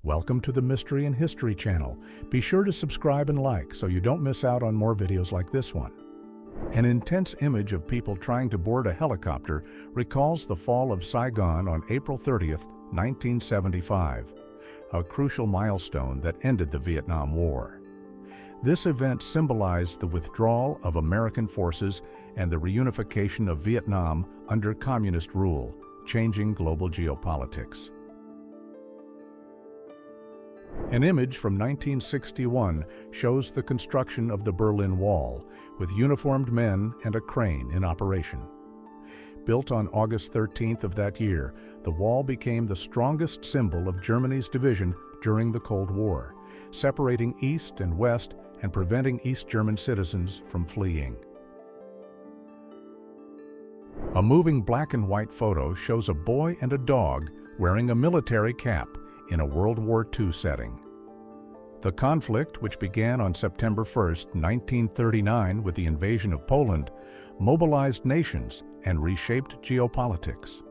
Welcome to the Mystery and History channel. Be sure to subscribe and like so you don't miss out on more videos like this one. An intense image of people trying to board a helicopter recalls the fall of Saigon on April 30th, 1975, a crucial milestone that ended the Vietnam War. This event symbolized the withdrawal of American forces and the reunification of Vietnam under communist rule, changing global geopolitics. An image from 1961 shows the construction of the Berlin Wall, with uniformed men and a crane in operation. Built on August 13th of that year, the wall became the strongest symbol of Germany's division during the Cold War, separating East and West and preventing East German citizens from fleeing. A moving black and white photo shows a boy and a dog wearing a military cap in a World War II setting. The conflict, which began on September 1, 1939 with the invasion of Poland, mobilized nations and reshaped geopolitics.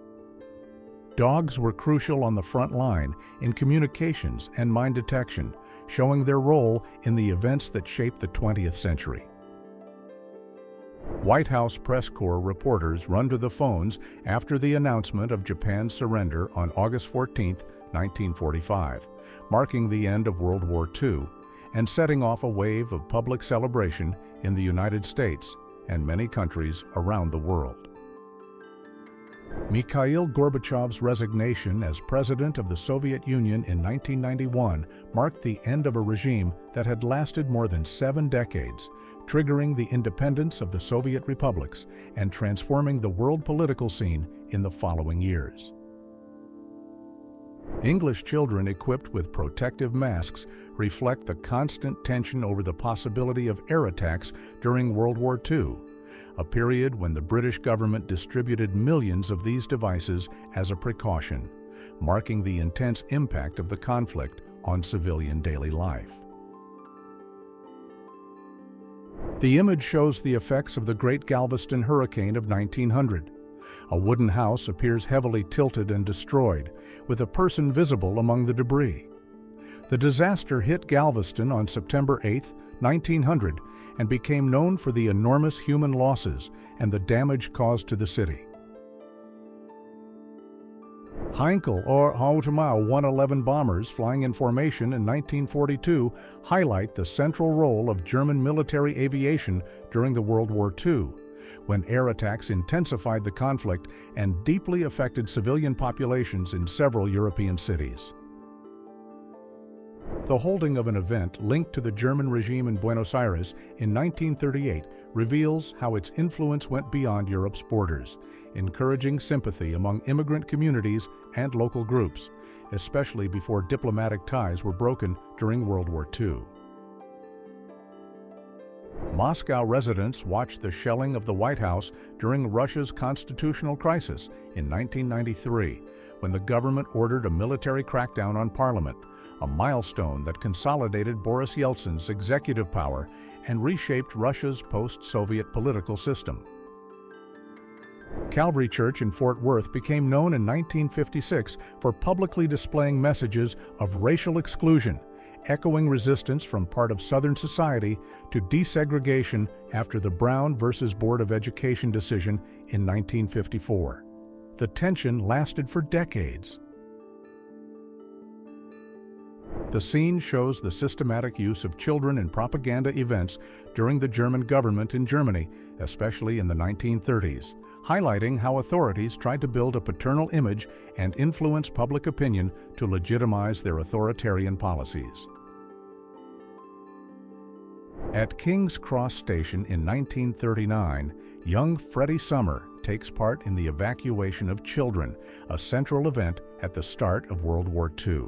Dogs were crucial on the front line in communications and mine detection, showing their role in the events that shaped the 20th century. White House press corps reporters run to the phones after the announcement of Japan's surrender on August 14, 1945, marking the end of World War II and setting off a wave of public celebration in the United States and many countries around the world. Mikhail Gorbachev's resignation as president of the Soviet Union in 1991 marked the end of a regime that had lasted more than 7 decades, triggering the independence of the Soviet republics and transforming the world political scene in the following years. English children equipped with protective masks reflect the constant tension over the possibility of air attacks during World War II, a period when the British government distributed millions of these devices as a precaution, marking the intense impact of the conflict on civilian daily life. The image shows the effects of the Great Galveston Hurricane of 1900. A wooden house appears heavily tilted and destroyed, with a person visible among the debris. The disaster hit Galveston on September 8, 1900, and became known for the enormous human losses and the damage caused to the city. Heinkel or Houtomau 111 bombers flying in formation in 1942 highlight the central role of German military aviation during the World War II, when air attacks intensified the conflict and deeply affected civilian populations in several European cities. The holding of an event linked to the German regime in Buenos Aires in 1938 reveals how its influence went beyond Europe's borders, encouraging sympathy among immigrant communities and local groups, especially before diplomatic ties were broken during World War II. Moscow residents watched the shelling of the White House during Russia's constitutional crisis in 1993, when the government ordered a military crackdown on parliament, a milestone that consolidated Boris Yeltsin's executive power and reshaped Russia's post-Soviet political system. Calvary Church in Fort Worth became known in 1956 for publicly displaying messages of racial exclusion, echoing resistance from part of Southern society to desegregation after the Brown versus Board of Education decision in 1954. The tension lasted for decades. The scene shows the systematic use of children in propaganda events during the German government in Germany, especially in the 1930s, highlighting how authorities tried to build a paternal image and influence public opinion to legitimize their authoritarian policies. At King's Cross Station in 1939, young Freddie Summer takes part in the evacuation of children, a central event at the start of World War II.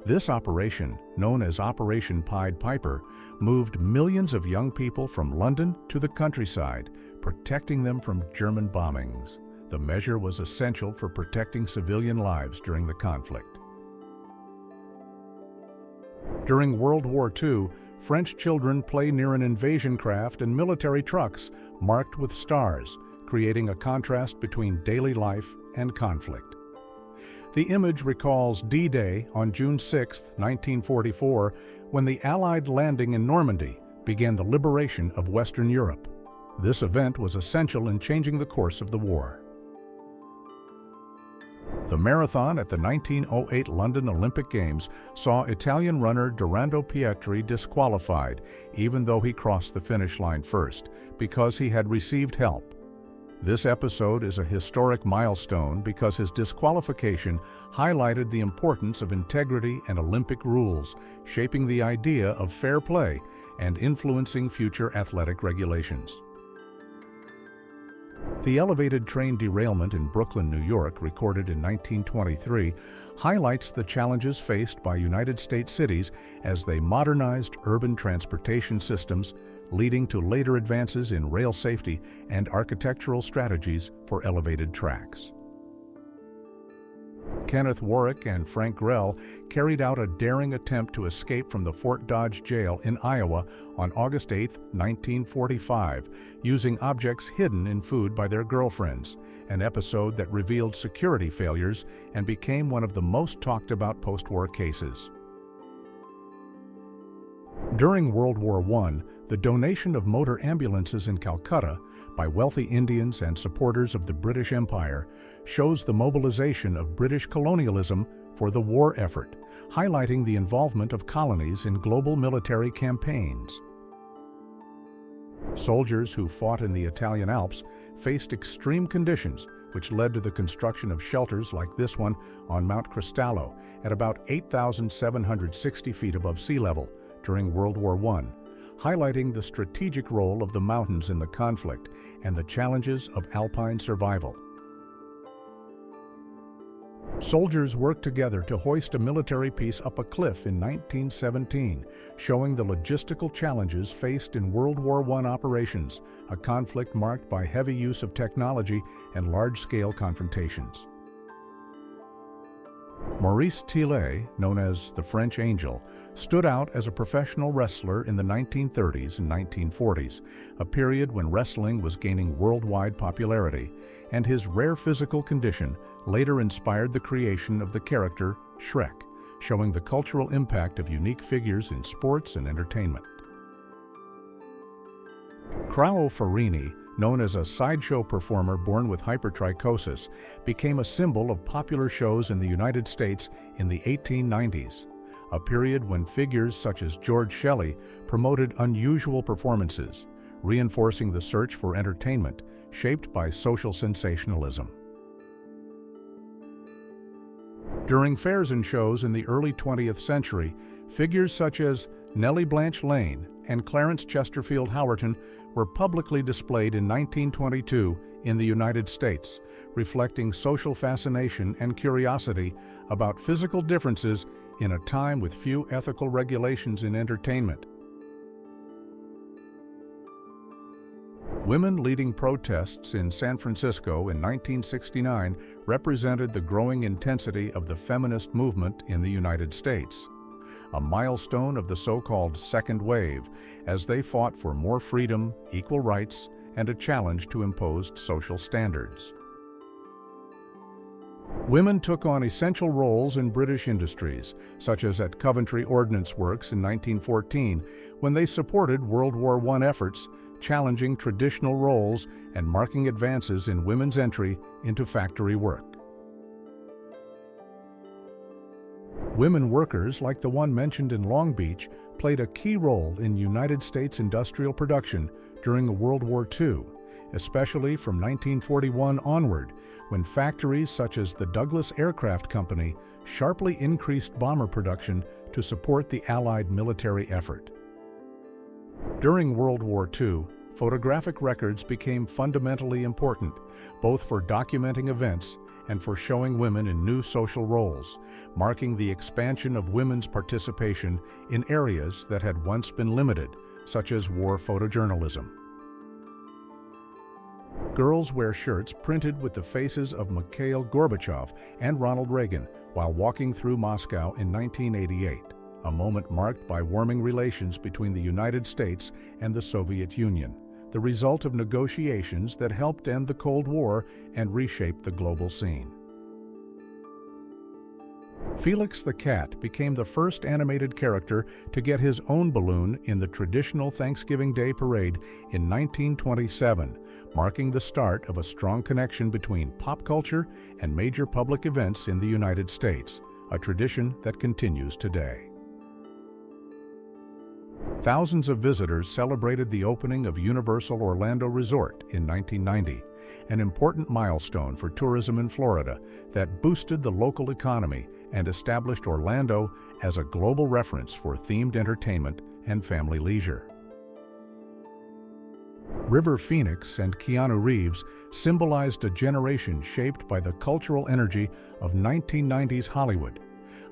This operation, known as Operation Pied Piper, moved millions of young people from London to the countryside, protecting them from German bombings. The measure was essential for protecting civilian lives during the conflict. During World War II, French children play near an invasion craft and military trucks marked with stars, creating a contrast between daily life and conflict. The image recalls D-Day on June 6, 1944, when the Allied landing in Normandy began the liberation of Western Europe. This event was essential in changing the course of the war. The marathon at the 1908 London Olympic Games saw Italian runner Dorando Pietri disqualified, even though he crossed the finish line first, because he had received help. This episode is a historic milestone because his disqualification highlighted the importance of integrity and Olympic rules, shaping the idea of fair play and influencing future athletic regulations. The elevated train derailment in Brooklyn, New York, recorded in 1923, highlights the challenges faced by United States cities as they modernized urban transportation systems, leading to later advances in rail safety and architectural strategies for elevated tracks. Kenneth Warwick and Frank Grell carried out a daring attempt to escape from the Fort Dodge jail in Iowa on August 8, 1945, using objects hidden in food by their girlfriends, an episode that revealed security failures and became one of the most talked about post-war cases. During World War I, the donation of motor ambulances in Calcutta by wealthy Indians and supporters of the British Empire shows the mobilization of British colonialism for the war effort, highlighting the involvement of colonies in global military campaigns. Soldiers who fought in the Italian Alps faced extreme conditions, which led to the construction of shelters like this one on Mount Cristallo at about 8,760 feet above sea level during World War I, highlighting the strategic role of the mountains in the conflict and the challenges of alpine survival. Soldiers worked together to hoist a military piece up a cliff in 1917, showing the logistical challenges faced in World War I operations, a conflict marked by heavy use of technology and large-scale confrontations. Maurice Tillet, known as the French Angel, stood out as a professional wrestler in the 1930s and 1940s, a period when wrestling was gaining worldwide popularity, and his rare physical condition later inspired the creation of the character Shrek, showing the cultural impact of unique figures in sports and entertainment. Crao Farini, known as a sideshow performer born with hypertrichosis, became a symbol of popular shows in the United States in the 1890s, a period when figures such as George Shelley promoted unusual performances, reinforcing the search for entertainment shaped by social sensationalism. During fairs and shows in the early 20th century, figures such as Nellie Blanche Lane and Clarence Chesterfield Howerton were publicly displayed in 1922 in the United States, reflecting social fascination and curiosity about physical differences in a time with few ethical regulations in entertainment. Women leading protests in San Francisco in 1969 represented the growing intensity of the feminist movement in the United States, a milestone of the so-called Second Wave, as they fought for more freedom, equal rights, and a challenge to imposed social standards. Women took on essential roles in British industries, such as at Coventry Ordnance Works in 1914, when they supported World War I efforts, challenging traditional roles and marking advances in women's entry into factory work. Women workers, like the one mentioned in Long Beach, played a key role in United States industrial production during World War II, especially from 1941 onward, when factories such as the Douglas Aircraft Company sharply increased bomber production to support the Allied military effort. During World War II, photographic records became fundamentally important, both for documenting events and for showing women in new social roles, marking the expansion of women's participation in areas that had once been limited, such as war photojournalism. Girls wear shirts printed with the faces of Mikhail Gorbachev and Ronald Reagan while walking through Moscow in 1988, a moment marked by warming relations between the United States and the Soviet Union, the result of negotiations that helped end the Cold War and reshape the global scene. Felix the Cat became the first animated character to get his own balloon in the traditional Thanksgiving Day parade in 1927, marking the start of a strong connection between pop culture and major public events in the United States, a tradition that continues today. Thousands of visitors celebrated the opening of Universal Orlando Resort in 1990, an important milestone for tourism in Florida that boosted the local economy and established Orlando as a global reference for themed entertainment and family leisure. River Phoenix and Keanu Reeves symbolized a generation shaped by the cultural energy of 1990s Hollywood,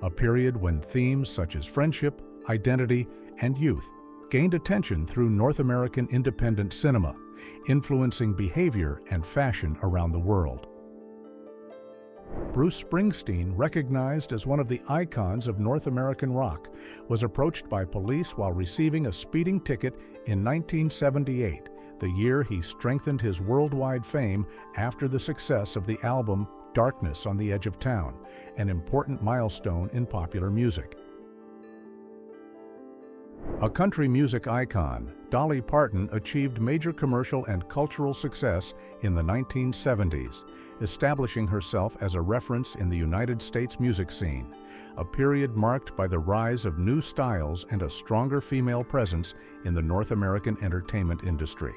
a period when themes such as friendship, identity, and youth gained attention through North American independent cinema, influencing behavior and fashion around the world. Bruce Springsteen, recognized as one of the icons of North American rock, was approached by police while receiving a speeding ticket in 1978, the year he strengthened his worldwide fame after the success of the album Darkness on the Edge of Town, an important milestone in popular music. A country music icon, Dolly Parton achieved major commercial and cultural success in the 1970s, establishing herself as a reference in the United States music scene, a period marked by the rise of new styles and a stronger female presence in the North American entertainment industry.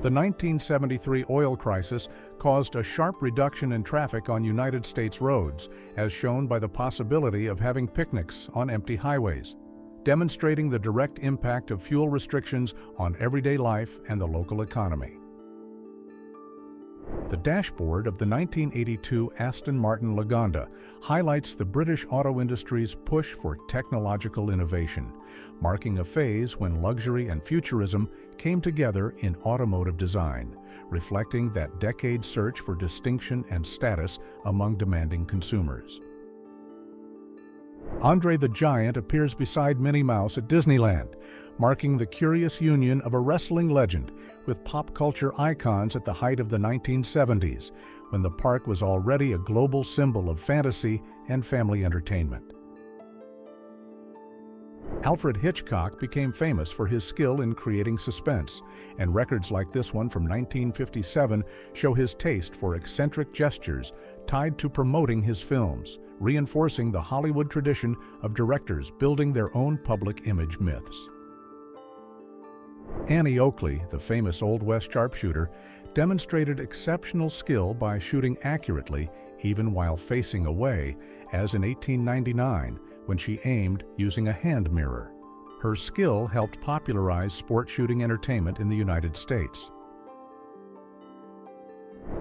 The 1973 oil crisis caused a sharp reduction in traffic on United States roads, as shown by the possibility of having picnics on empty highways, demonstrating the direct impact of fuel restrictions on everyday life and the local economy. The dashboard of the 1982 Aston Martin Lagonda highlights the British auto industry's push for technological innovation, marking a phase when luxury and futurism came together in automotive design, reflecting that decade's search for distinction and status among demanding consumers. Andre the Giant appears beside Minnie Mouse at Disneyland, marking the curious union of a wrestling legend with pop culture icons at the height of the 1970s, when the park was already a global symbol of fantasy and family entertainment. Alfred Hitchcock became famous for his skill in creating suspense, and records like this one from 1957 show his taste for eccentric gestures tied to promoting his films, reinforcing the Hollywood tradition of directors building their own public image myths. Annie Oakley, the famous Old West sharpshooter, demonstrated exceptional skill by shooting accurately even while facing away, as in 1899, when she aimed using a hand mirror. Her skill helped popularize sport shooting entertainment in the United States.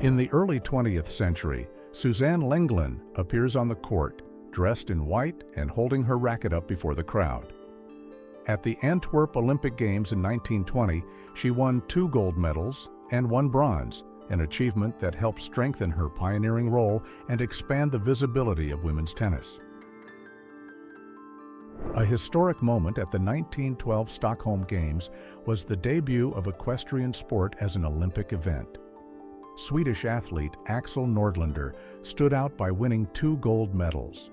In the early 20th century, Suzanne Lenglen appears on the court, dressed in white and holding her racket up before the crowd. At the Antwerp Olympic Games in 1920, she won 2 gold medals and 1 bronze, an achievement that helped strengthen her pioneering role and expand the visibility of women's tennis. A historic moment at the 1912 Stockholm Games was the debut of equestrian sport as an Olympic event. Swedish athlete Axel Nordlander stood out by winning 2 gold medals.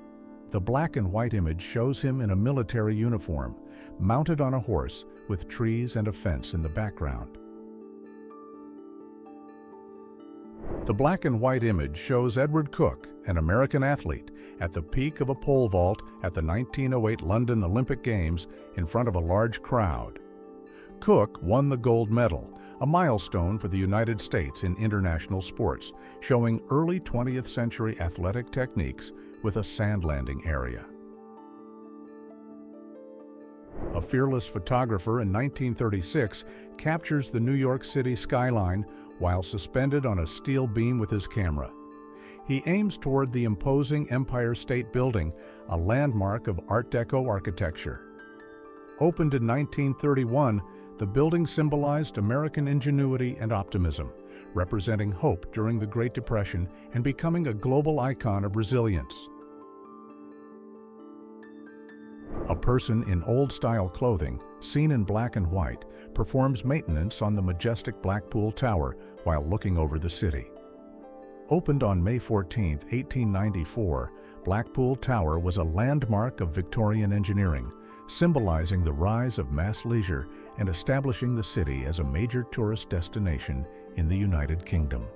The black and white image shows him in a military uniform, mounted on a horse with trees and a fence in the background. The black and white image shows Edward Cook, an American athlete, at the peak of a pole vault at the 1908 London Olympic Games in front of a large crowd. Cook won the gold medal, a milestone for the United States in international sports, showing early 20th century athletic techniques with a sand landing area. A fearless photographer in 1936 captures the New York City skyline while suspended on a steel beam with his camera. He aims toward the imposing Empire State Building, a landmark of Art Deco architecture. Opened in 1931, the building symbolized American ingenuity and optimism, representing hope during the Great Depression and becoming a global icon of resilience. A person in old-style clothing, seen in black and white, performs maintenance on the majestic Blackpool Tower while looking over the city. Opened on May 14, 1894, Blackpool Tower was a landmark of Victorian engineering, symbolizing the rise of mass leisure and establishing the city as a major tourist destination in the United Kingdom.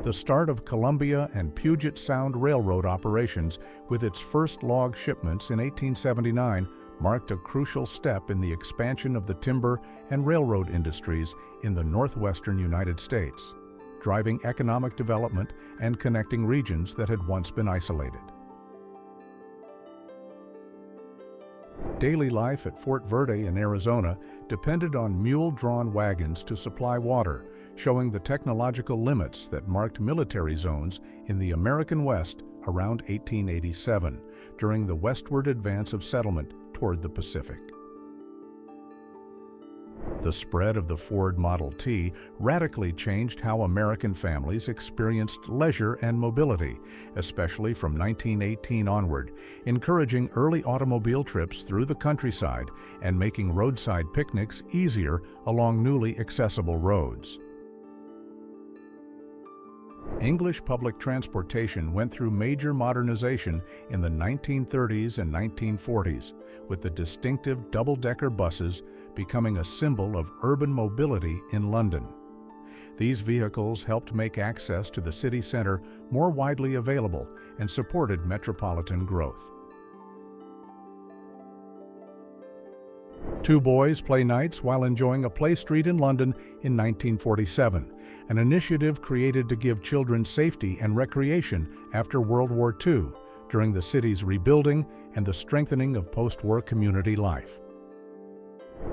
The start of Columbia and Puget Sound Railroad operations with its first log shipments in 1879 marked a crucial step in the expansion of the timber and railroad industries in the northwestern United States, driving economic development and connecting regions that had once been isolated. Daily life at Fort Verde in Arizona depended on mule-drawn wagons to supply water, showing the technological limits that marked military zones in the American West around 1887, during the westward advance of settlement toward the Pacific. The spread of the Ford Model T radically changed how American families experienced leisure and mobility, especially from 1918 onward, encouraging early automobile trips through the countryside and making roadside picnics easier along newly accessible roads. English public transportation went through major modernization in the 1930s and 1940s, with the distinctive double-decker buses becoming a symbol of urban mobility in London. These vehicles helped make access to the city center more widely available and supported metropolitan growth. Two boys play nights while enjoying a play street in London in 1947, an initiative created to give children safety and recreation after World War II, during the city's rebuilding and the strengthening of post-war community life.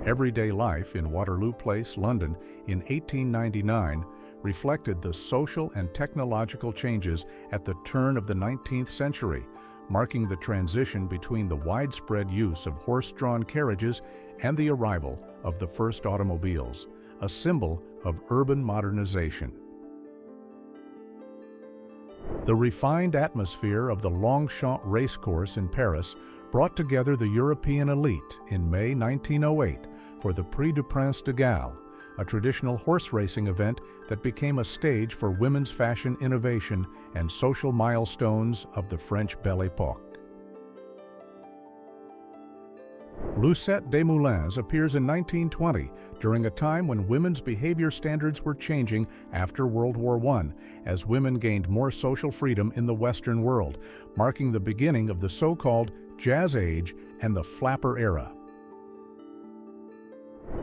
Everyday life in Waterloo Place, London, in 1899 reflected the social and technological changes at the turn of the 19th century, marking the transition between the widespread use of horse-drawn carriages and the arrival of the first automobiles, a symbol of urban modernization. The refined atmosphere of the Longchamp racecourse in Paris brought together the European elite in May 1908 for the Prix du Prince de Galles, a traditional horse racing event that became a stage for women's fashion innovation and social milestones of the French Belle Époque. Lucette des Moulins appears in 1920 during a time when women's behavior standards were changing after World War I, as women gained more social freedom in the Western world, marking the beginning of the so-called Jazz Age and the Flapper Era.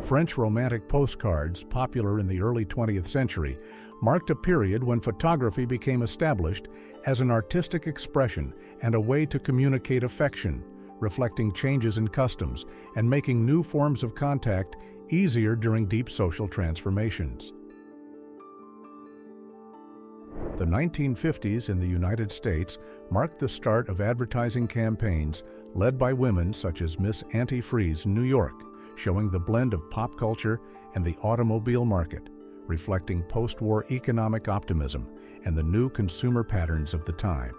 French romantic postcards, popular in the early 20th century, marked a period when photography became established as an artistic expression and a way to communicate affection, reflecting changes in customs and making new forms of contact easier during deep social transformations. The 1950s in the United States marked the start of advertising campaigns led by women such as Miss Antifreeze in New York, showing the blend of pop culture and the automobile market, reflecting post-war economic optimism and the new consumer patterns of the time.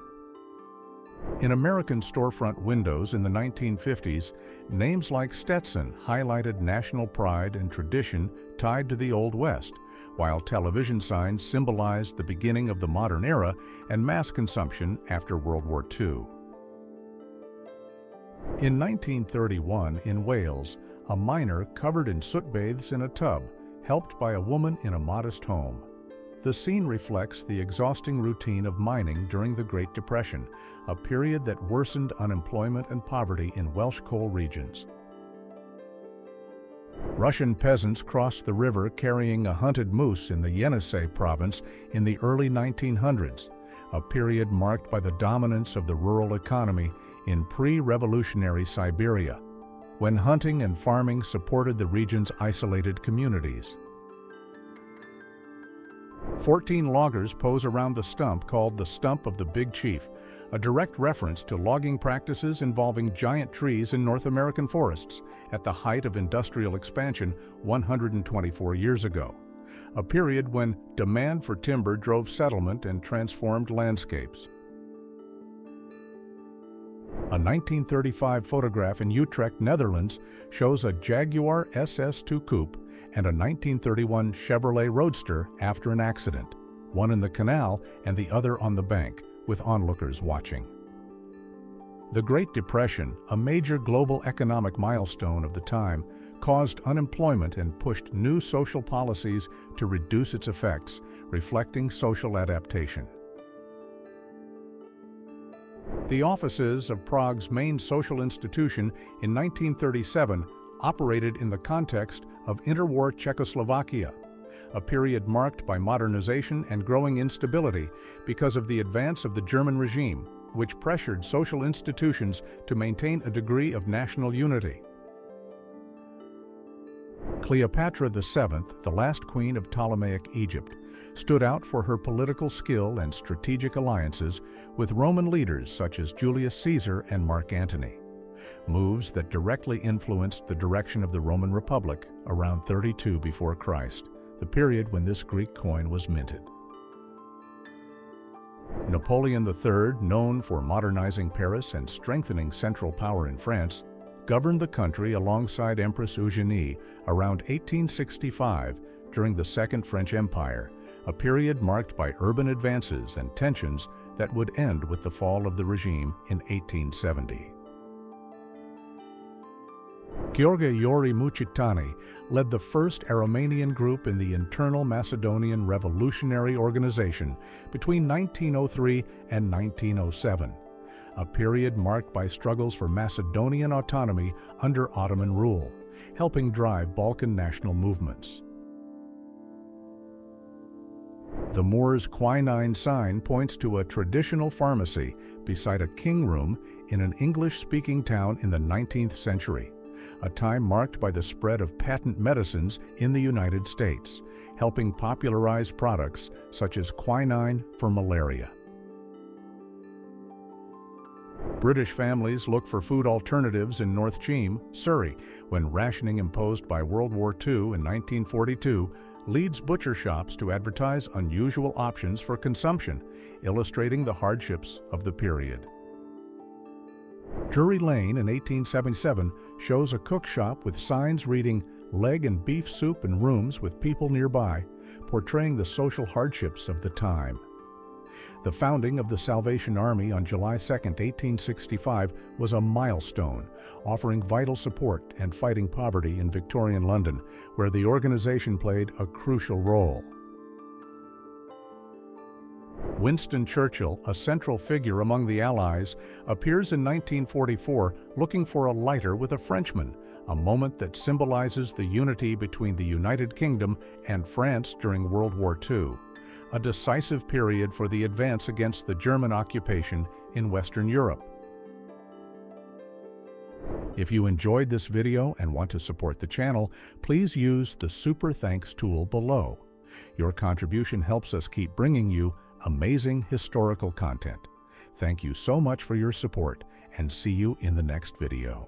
In American storefront windows in the 1950s, names like Stetson highlighted national pride and tradition tied to the Old West, while television signs symbolized the beginning of the modern era and mass consumption after World War II. In 1931, in Wales, a miner covered in soot bathes in a tub, helped by a woman in a modest home. The scene reflects the exhausting routine of mining during the Great Depression, a period that worsened unemployment and poverty in Welsh coal regions. Russian peasants crossed the river carrying a hunted moose in the Yenisei province in the early 1900s, a period marked by the dominance of the rural economy in pre-revolutionary Siberia, when hunting and farming supported the region's isolated communities. 14 loggers pose around the stump called the Stump of the Big Chief, a direct reference to logging practices involving giant trees in North American forests at the height of industrial expansion 124 years ago, a period when demand for timber drove settlement and transformed landscapes. A 1935 photograph in Utrecht, Netherlands, shows a Jaguar SS2 coupe and a 1931 Chevrolet Roadster after an accident, one in the canal and the other on the bank, with onlookers watching. The Great Depression, a major global economic milestone of the time, caused unemployment and pushed new social policies to reduce its effects, reflecting social adaptation. The offices of Prague's main social institution in 1937 operated in the context of interwar Czechoslovakia, a period marked by modernization and growing instability because of the advance of the German regime, which pressured social institutions to maintain a degree of national unity. Cleopatra VII, the last queen of Ptolemaic Egypt, stood out for her political skill and strategic alliances with Roman leaders such as Julius Caesar and Mark Antony, moves that directly influenced the direction of the Roman Republic around 32 before Christ, the period when this Greek coin was minted. Napoleon III, known for modernizing Paris and strengthening central power in France, governed the country alongside Empress Eugénie around 1865 during the Second French Empire, a period marked by urban advances and tensions that would end with the fall of the regime in 1870. Gheorghe Iori Mucitani led the first Aromanian group in the internal Macedonian Revolutionary Organization between 1903 and 1907, a period marked by struggles for Macedonian autonomy under Ottoman rule, helping drive Balkan national movements. The Moor's quinine sign points to a traditional pharmacy beside a king room in an English-speaking town in the 19th century, a time marked by the spread of patent medicines in the United States, helping popularize products such as quinine for malaria. British families look for food alternatives in North Cheam, Surrey, when rationing imposed by World War II in 1942 leads butcher shops to advertise unusual options for consumption, illustrating the hardships of the period. Drury Lane in 1877 shows a cook shop with signs reading "leg and beef soup in rooms with people nearby," portraying the social hardships of the time. The founding of the Salvation Army on July 2, 1865 was a milestone, offering vital support and fighting poverty in Victorian London, where the organization played a crucial role. Winston Churchill, a central figure among the Allies, appears in 1944 looking for a lighter with a Frenchman, a moment that symbolizes the unity between the United Kingdom and France during World War II, a decisive period for the advance against the German occupation in Western Europe. If you enjoyed this video and want to support the channel, please use the Super Thanks tool below. Your contribution helps us keep bringing you amazing historical content. Thank you so much for your support, and see you in the next video.